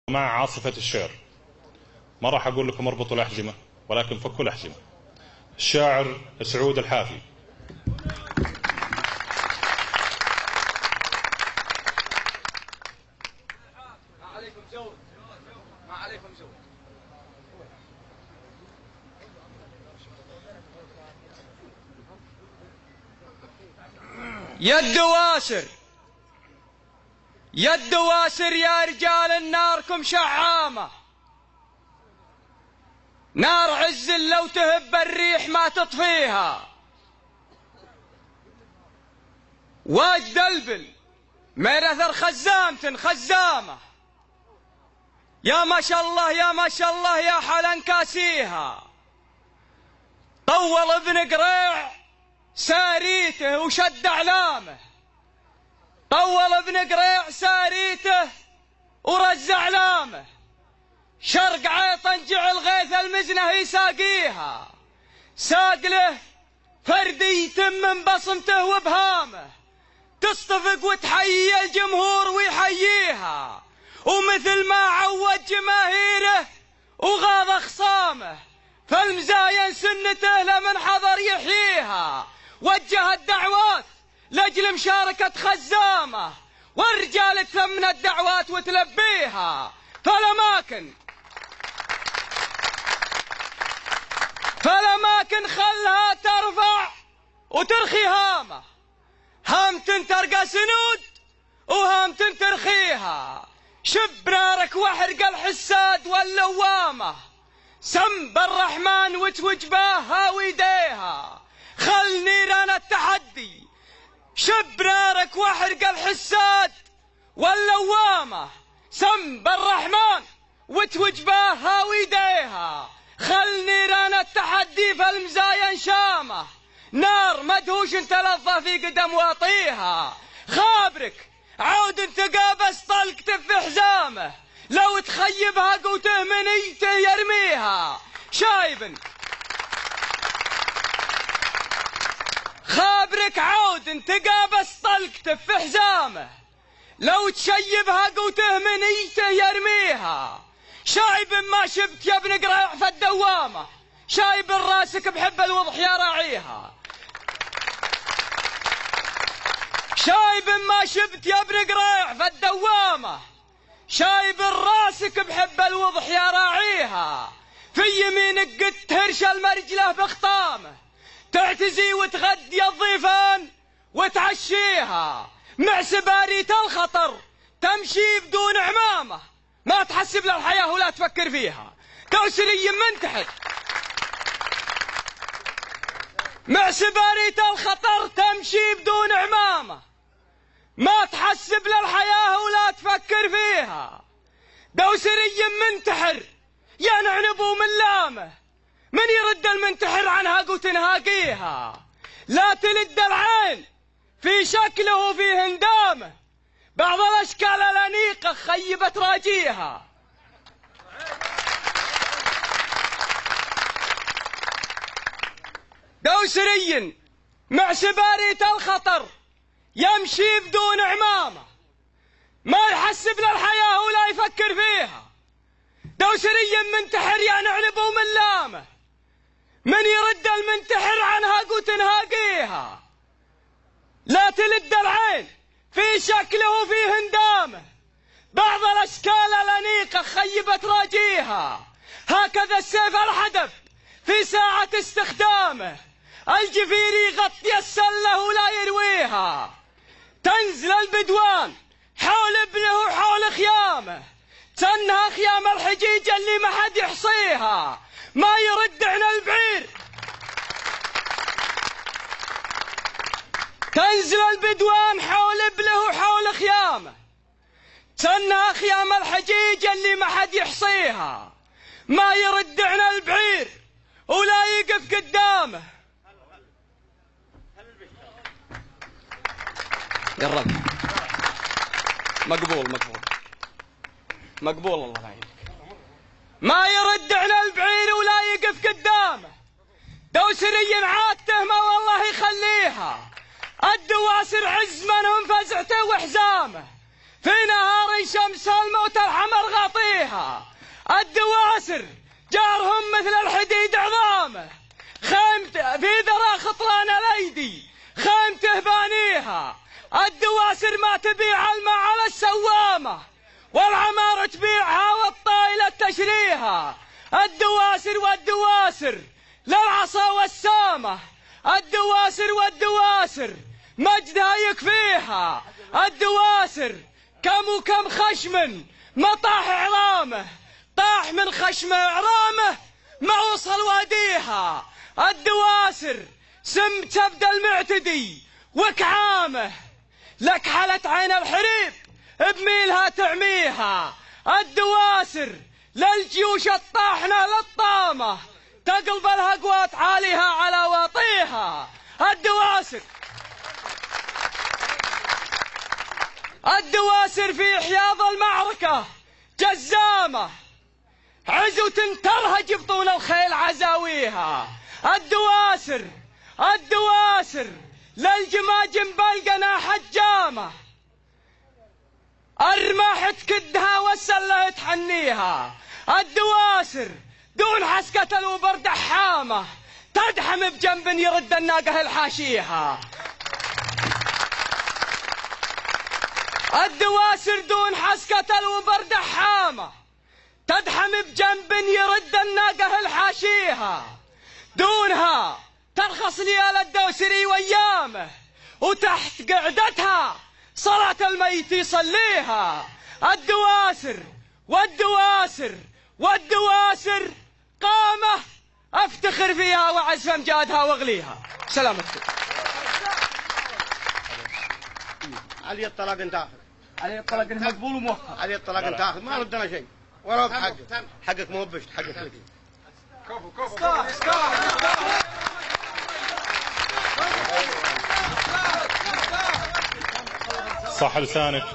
مع عاصفة الشعر ما راح أقول لكم اربطوا الأحجمة ولكن فكوا الأحجمة. الشاعر سعود الحافي. يا الدواسر يا الدواسر يا رجال الناركم شعامة، نار عز لو تهب الريح ما تطفيها، واد دلبل من اثر خزامة، يا ما شاء الله يا ما شاء الله يا حلا كاسيها، طول ابن قريع ساريته وشد اعلامه، طول ابن قريع ساريته ورز اعلامه، شرق عيطن جعل غيث المزنه يساقيها، ساق له فردي يتم من بصمته وبهامه، تصطفق وتحيي الجمهور ويحييها، ومثل ما عود جماهيره وغاض خصامه، فالمزاين سنته لمن حضر يحييها، وجه الدعوات لاجل مشاركة خزامه، والرجال تثمن الدعوات وتلبيها، فالاماكن خلها ترفع وترخي هامه، هامة ترقى سنود وهامة ترخيها، شب نارك واحرق الحساد واللوامه، سم بالرحمن وتوجباها ويديها، خل نيران التحدي، شب نارك واحرق الحساد واللوامه، سم بالرحمن وتوجباها ويديها، خل نيران التحدي فالمزاين شامه، نار مدهوش تلظى في قدم واطيها، خابرك عود تقابس طلق تف حزامه، لو تخيبها قوته منيته يرميها، شايب خابرك عود تقابس طلق تف حزامه، لو تشيبها قوته منيته يرميها، شايب ما شبت يا ابن قريع في الدوامه، شايب راسك بحب الوضح يا راعيها، شايب ما شبت يا ابن قريع في الدوامه، شايب راسك بحب الوضح يا راعيها، في يمينك قد تهرش المرجله بخطامه، تعتزي وتغدي الضيفان وتعشيها، مع سباريت الخطر تمشي بدون عمامه، ما تحسب للحياه ولا تفكر فيها، دوسري منتحر مع سباريت الخطر تمشي بدون عمامه، ما تحسب للحياه ولا تفكر فيها، دوسري منتحر يا نعنب وملامه، من يرد المنتحر عنها وتنهاقيها، لا تلد العين في شكله وفي هندامه، بعض الاشكال الانيقه خيبت راجيها، دوسري مع سباريت الخطر يمشي بدون عمامه، ما يحسب للحياه ولا يفكر فيها، دوسري منتحر يا نعنب وملامه، من يرد المنتحر عنها وتنهاقيها، لا تلد العين في شكله وفي هندامه، بعض الاشكال الانيقه خيبت راجيها، هكذا السيف الحدب في ساعه استخدامه، الجفير يغطي السله ولا يرويها، تنزل البدوان حول ابنه وحول خيامه، تنها خيام الحجيج اللي ما حد يحصيها، ما يرد عن البعير، تنزل البدوان حول ابنه وحول خيامه، تنها خيام الحجيج اللي ما حد يحصيها، ما يرد عن البعير ولا يقف قدامه. قرب مقبول الله يعينك، ما يرد عن البعير ولا يقف قدامه، دوسري عادته ما والله يخليها، الدواسر عز منهم فزعته وحزامه، في نهار شمس الموت الحمر غاطيها. يصليها. الدواسر جارهم مثل الحديد عظامه، خيمته في ذرى خطران الايدي، خيمته بانيها. الدواسر ما تبيع الماء على السوامه، والعمارة تبيعها والطايلة تشريها. الدواسر والدواسر للعصا والسامة، الدواسر والدواسر مجدها يكفيها. الدواسر كم وكم خشم ما طاح عظامه، طاح من خشم عظامه ما وصل واديها. الدواسر سم تبدى المعتدي وكعامه، لك حلت عين الحريب بميلها تعميها. الدواسر للجيوش الطاحنة للطامة، تقلب الهقوات عاليها على واطيها. الدواسر في حياض المعركة جزامة، عزو تنترهج بطون الخيل عزاويها. الدواسر للجماجم بالقنا حجامة، الرماح تكدها والسلة تحنيها. الدواسر دون حسكة الوبرد حامة، تدحم بجنب يرد الناقة الحاشيها. الدواسر دون حسكة الوبرد حامة، تدحم بجنب يرد الناقة الحاشيها. دونها ترخص ليال الدوسري ويامه، وتحت قعدتها صلاة الميت يصليها. والدواسر قامة افتخر فيها وعزف امجادها واغليها. سلامتكم. علي الطلاق انت اخذ، علي الطلاق مقبول وموفق. علي الطلاق انت اخذ، ما ردنا شيء وراك حقك مو بشت حقك. صح لسانك.